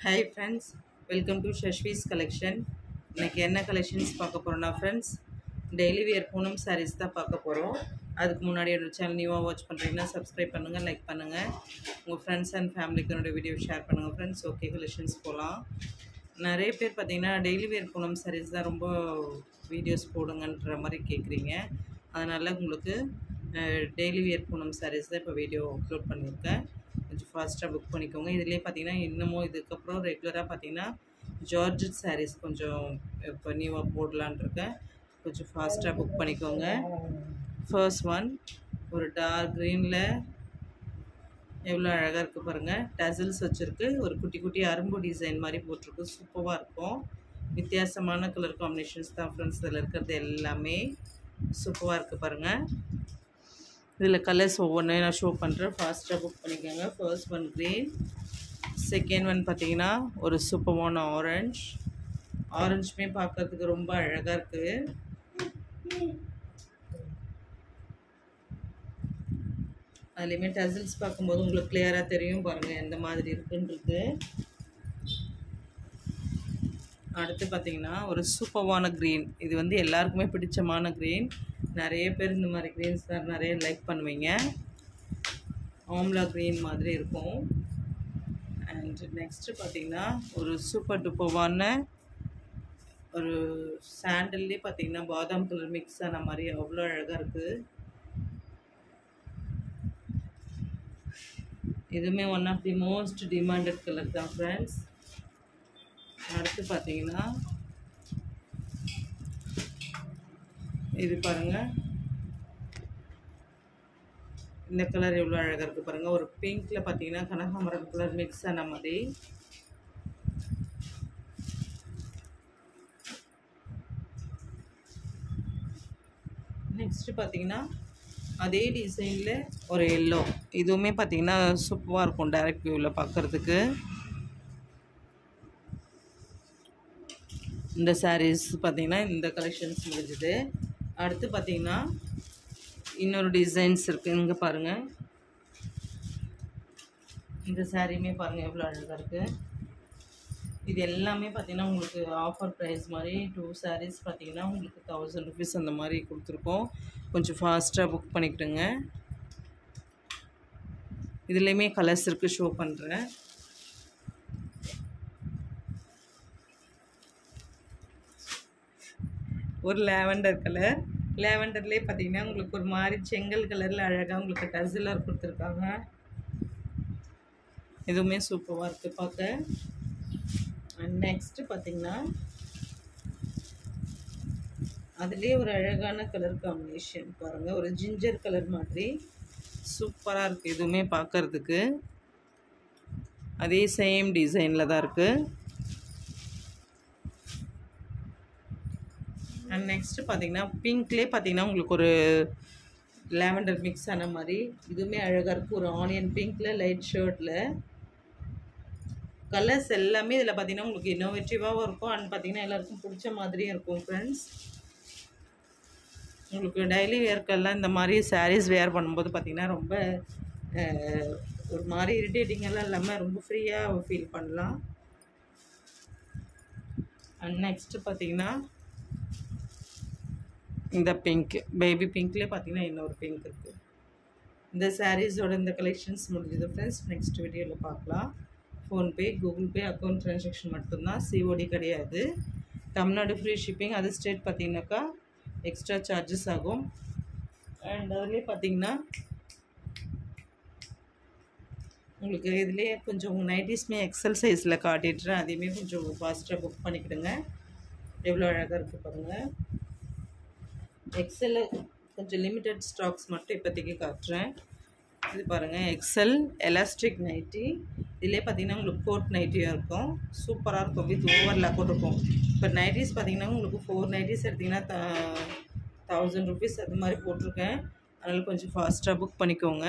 Hi friends, welcome to Shashvi's collection. இன்னைக்கு என்ன collections பார்க்க போறோம்னா friends, daily wear Poonam sarees தான் பார்க்க போகிறோம். அதுக்கு முன்னாடி என்னோட சேனல் நியூவாக வாட்ச் பண்ணுறீங்கன்னா சப்ஸ்கிரைப் பண்ணுங்கள், லைக் பண்ணுங்கள், உங்கள் ஃப்ரெண்ட்ஸ் அண்ட் ஃபேமிலிக்கு என்னோட வீடியோ ஷேர் பண்ணுங்கள் ஃப்ரெண்ட்ஸ். ஓகே, கலெக்ஷன்ஸ் போகலாம். நிறைய பேர் பார்த்தீங்கன்னா டெய்லி வியர் பூனம் சாரீஸ் தான் ரொம்ப வீடியோஸ் போடுங்கன்ற மாதிரி கேட்குறீங்க. அதனால் உங்களுக்கு டெய்லி வியர் பூனம் சாரீஸ் தான் இப்போ வீடியோ அப்லோட் பண்ணியிருக்கேன். கொஞ்சம் ஃபாஸ்ட்டாக புக் பண்ணிக்கோங்க. இதுலேயே பார்த்தீங்கன்னா இன்னமும் இதுக்கப்புறம் ரெகுலராக பார்த்தீங்கன்னா ஜார்ஜெட் சாரீஸ் கொஞ்சம் இப்போ நியூவாக போடலான் இருக்கேன். கொஞ்சம் ஃபாஸ்ட்டாக புக் பண்ணிக்கோங்க. ஃபர்ஸ்ட் ஒன் ஒரு டார்க் க்ரீனில் எவ்வளோ அழகாக இருக்குது பாருங்கள். டசில்ஸ் வச்சுருக்கு, ஒரு குட்டி குட்டி அரும்பு டிசைன் மாதிரி போட்டிருக்கு. சூப்பராக இருக்கும். வித்தியாசமான கலர் காம்பினேஷன்ஸ் தான் ஃப்ரெண்ட்ஸ் இதில் இருக்கிறது. எல்லாமே சூப்பராக இருக்குது பாருங்கள். இதில் கலர்ஸ் ஒவ்வொன்று நான் ஷோ பண்ணுறேன். ஃபாஸ்ட்டாக புக் பண்ணிக்கோங்க. First one green, second one பார்த்தீங்கன்னா ஒரு சூப்பரான ஆரஞ்சுமே பார்க்கறதுக்கு ரொம்ப அழகாக இருக்குது. அதுலேயுமே டசில்ஸ் பார்க்கும்போது உங்களுக்கு கிளியராக தெரியும் பாருங்கள் எந்த மாதிரி இருக்குன்றது. அடுத்து பார்த்தீங்கன்னா ஒரு சூப்பரான க்ரீன். இது வந்து எல்லாருக்குமே பிடிச்சமான க்ரீன். நிறைய பேர் இந்த மாதிரி க்ரீன்ஸ் தான் நிறைய லைக் பண்ணுவீங்க. ஆம்லா க்ரீன் மாதிரி இருக்கும். அண்ட் நெக்ஸ்ட்டு பார்த்தீங்கன்னா ஒரு சூப்பர் டூப்பரான ஒரு சாண்டல்லே பார்த்தீங்கன்னா பாதாம் கலர் மிக்ஸ் ஆன மாதிரி அவ்வளோ அழகாக இருக்குது. இதுவுமே one of the most demanded colour தான் ஃப்ரெண்ட்ஸ். அடுத்து பார்த்தீங்கன்னா இது பாருங்கள், இந்த கலர் எவ்வளோ அழகாக இருக்குது பாருங்கள். ஒரு பிங்க்கில் பார்த்தீங்கன்னா கனகாமரம் கலர் மிக்ஸ் ஆன மாதிரி. நெக்ஸ்ட்டு பார்த்தீங்கன்னா அதே டிசைனில் ஒரு எல்லோ. இதுவுமே பார்த்தீங்கன்னா சூப்பராக இருக்கும் டைரக்ட் வியூவில் பார்க்குறதுக்கு. இந்த சாரீஸ் பார்த்தீங்கன்னா இந்த கலெக்ஷன்ஸ் முடிஞ்சுது. அடுத்து பார்த்தீங்கன்னா இன்னொரு டிசைன்ஸ் இருக்குது. இங்கே பாருங்கள், இந்த சாரியுமே பாருங்கள் எவ்வளோ அழகாக இருக்குது. இது எல்லாமே பார்த்தீங்கன்னா உங்களுக்கு ஆஃபர் ப்ரைஸ் மாதிரி 2 sarees பார்த்தீங்கன்னா உங்களுக்கு 1000 rupees அந்த மாதிரி கொடுத்துருக்கோம். கொஞ்சம் ஃபாஸ்ட்டாக புக் பண்ணிக்கிட்டுங்க. இதுலேயுமே கலர்ஸ் இருக்குது, ஷோ பண்ணுறேன். ஒரு லேவண்டர் கலர். லேவண்டர்லேயே பார்த்தீங்கன்னா உங்களுக்கு ஒரு மாதிரி செங்கல் கலரில் அழகாக உங்களுக்கு டசிலர் கொடுத்துருக்காங்க. இதுவுமே சூப்பராக இருக்குது பார்க்க. அண்ட் நெக்ஸ்ட்டு பார்த்தீங்கன்னா அதுலேயே ஒரு அழகான கலர் காம்பினேஷன் பாருங்கள், ஒரு ஜிஞ்சர் கலர் மாதிரி சூப்பராக இருக்குது. இதுவுமே பார்க்குறதுக்கு அதே சேம் டிசைனில் தான் இருக்குது. அண்ட் நெக்ஸ்ட்டு பார்த்தீங்கன்னா பிங்க்லேயே பார்த்தீங்கன்னா உங்களுக்கு ஒரு லேவண்டர் மிக்ஸ் ஆன மாதிரி இதுவுமே அழகாக இருக்குது. ஒரு ஆனியன் பிங்க்கில் லைட் ஷர்ட்டில் கலர்ஸ் எல்லாமே இதில் பார்த்தீங்கன்னா உங்களுக்கு இன்னோவேட்டிவாகவும் இருக்கும். அண்ட் பார்த்தீங்கன்னா எல்லாருக்கும் பிடிச்ச மாதிரியும் இருக்கும் ஃப்ரெண்ட்ஸ். உங்களுக்கு டெய்லி வேர்க்கெல்லாம் இந்த மாதிரி சாரீஸ் வேர் பண்ணும்போது பார்த்தீங்கன்னா ரொம்ப ஒரு மாதிரி இரிட்டேட்டிங்கெல்லாம் இல்லாமல் ரொம்ப ஃப்ரீயாக ஃபீல் பண்ணலாம். அண்ட் நெக்ஸ்ட்டு பார்த்தீங்கன்னா இந்த பிங்க், பேபி பிங்க்லேயே பார்த்தீங்கன்னா இன்னொரு பிங்க் இருக்குது. இந்த சாரீஸோட இந்த கலெக்ஷன்ஸ் முடிஞ்சது ஃப்ரெண்ட்ஸ். நெக்ஸ்ட் வீடியோவில் பார்க்கலாம். PhonePe, Google Pay account transaction மட்டும்தான், சிஓடி கிடையாது. Tamil Nadu free shipping. அது ஸ்டேட் பார்த்தீங்கன்னாக்கா எக்ஸ்ட்ரா சார்ஜஸ் ஆகும். அண்ட் அதுலேயே பார்த்தீங்கன்னா உங்களுக்கு இதுலேயே கொஞ்சம் நைட்டிஸ்மே எக்ஸல் சைஸில் காட்டிட்டுறேன். அதையுமே கொஞ்சம் ஃபாஸ்ட்டாக புக் பண்ணிக்கிடுங்க. எவ்வளோ அழகாக இருக்குது பாருங்கள். எக்ஸல் கொஞ்சம் லிமிட்டட் ஸ்டாக்ஸ் மட்டும் இப்போதைக்கு காட்டுறேன். இது பாருங்கள், எக்ஸல் எலாஸ்டிக் நைட்டி. இதிலே பார்த்தீங்கன்னா உங்களுக்கு கோட் நைட்டியாக இருக்கும். சூப்பராக இருக்கும், வித் ஓவர்லாக்கும் இருக்கும். இப்போ நைட்டிஸ் பார்த்தீங்கன்னா உங்களுக்கு 4 நைட்டிஸ் எடுத்திங்கன்னா 1000 rupees அது மாதிரி போட்டிருக்கேன். அதனால் கொஞ்சம் ஃபாஸ்ட்டாக புக் பண்ணிக்கோங்க.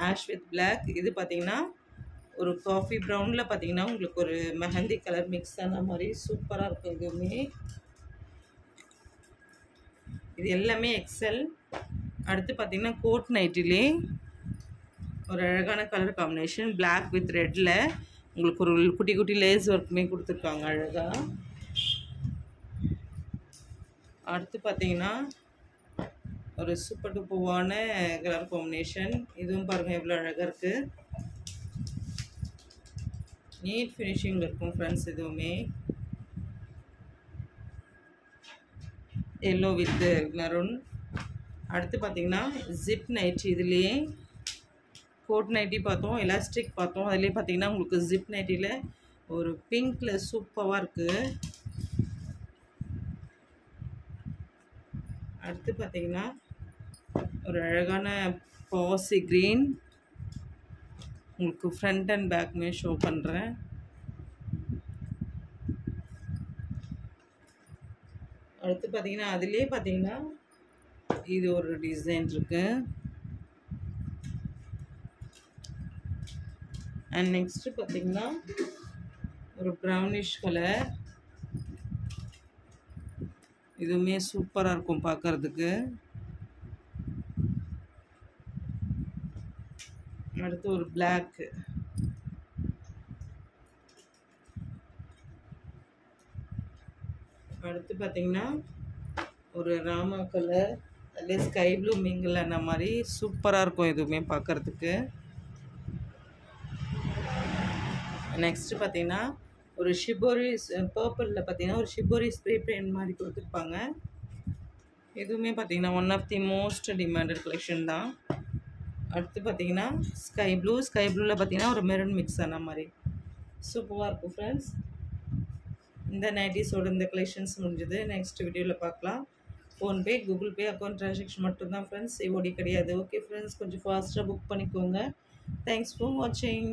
Ash with black. இது பார்த்தீங்கன்னா ஒரு காஃபி ப்ரௌனில் பார்த்தீங்கன்னா உங்களுக்கு ஒரு மெஹந்தி கலர் மிக்ஸ் ஆன மாதிரி சூப்பராக இருக்கும். இதுவுமே இது எல்லாமே எக்ஸல். அடுத்து பார்த்தீங்கன்னா கோட் நைட்டிலே ஒரு அழகான கலர் காம்பினேஷன் பிளாக் வித் ரெட்டில் உங்களுக்கு ஒரு குட்டி குட்டி லேஸ் ஒர்க்குமே கொடுத்துருக்காங்க அழகாக. அடுத்து பார்த்தீங்கன்னா ஒரு சூப்பர் டூப்பர்வான கலர் காம்பினேஷன். இதுவும் பாருங்கள் எவ்வளோ அழகாக இருக்குது. நீட் ஃபினிஷிங் இருக்கும் ஃப்ரெண்ட்ஸ். இதுவுமே எல்லோ வித் மெரூன். அடுத்து பார்த்தீங்கன்னா ஜிப் நைட்டி. இதுலேயே கோட் நைட்டி பார்த்தோம், எலாஸ்டிக் பார்த்தோம். அதுலேயே பார்த்தீங்கன்னா உங்களுக்கு ஜிப் நைட்டியில் ஒரு பிங்க்கில் சூப்பராக இருக்குது. அடுத்து பார்த்தீங்கன்னா ஒரு அழகான பாசி க்ரீன். உங்களுக்கு ஃப்ரண்ட் அண்ட் பேக்குமே ஷோ பண்ணுறேன். அடுத்து பார்த்தீங்கன்னா அதுலேயே பார்த்தீங்கன்னா இது ஒரு டிசைன் இருக்குது. அண்ட் நெக்ஸ்ட்டு பார்த்தீங்கன்னா ஒரு ப்ரௌனிஷ் கலர். இதுவுமே சூப்பராக இருக்கும் பார்க்குறதுக்கு. அடுத்து ஒரு பிளாக்கு. அடுத்து பார்த்தீங்கன்னா ஒரு ராமா கலர், அதில் ஸ்கை ப்ளூ மிங்கிள் அந்த மாதிரி சூப்பராக இருக்கும் இதுவுமே பார்க்குறதுக்கு. நெக்ஸ்ட்டு பார்த்தீங்கன்னா ஒரு ஷிபோரி பர்பிளில் பார்த்தீங்கன்னா ஒரு ஷிபோரி ஸ்ப்ரே பெயிண்ட் மாதிரி கொடுத்துருப்பாங்க. இதுவுமே பார்த்தீங்கன்னா one of the most demanded collection தான். அடுத்து பார்த்தீங்கன்னா ஸ்கை ப்ளூவில் பார்த்தீங்கன்னா ஒரு மெரூன் மிக்ஸ் ஆன மாதிரி சூப்பராக இருக்கும் ஃப்ரெண்ட்ஸ். இந்த நைட்டிஸோட இந்த கலெக்ஷன்ஸ் முடிஞ்சது. நெக்ஸ்ட் வீடியோவில் பார்க்கலாம். PhonePe, Google Pay account transaction மட்டும்தான் ஃப்ரெண்ட்ஸ், COD கிடையாது. ஓகே ஃப்ரெண்ட்ஸ், கொஞ்சம் ஃபாஸ்ட்டாக புக் பண்ணிக்கோங்க. தேங்க்ஸ் ஃபார் வாட்சிங்.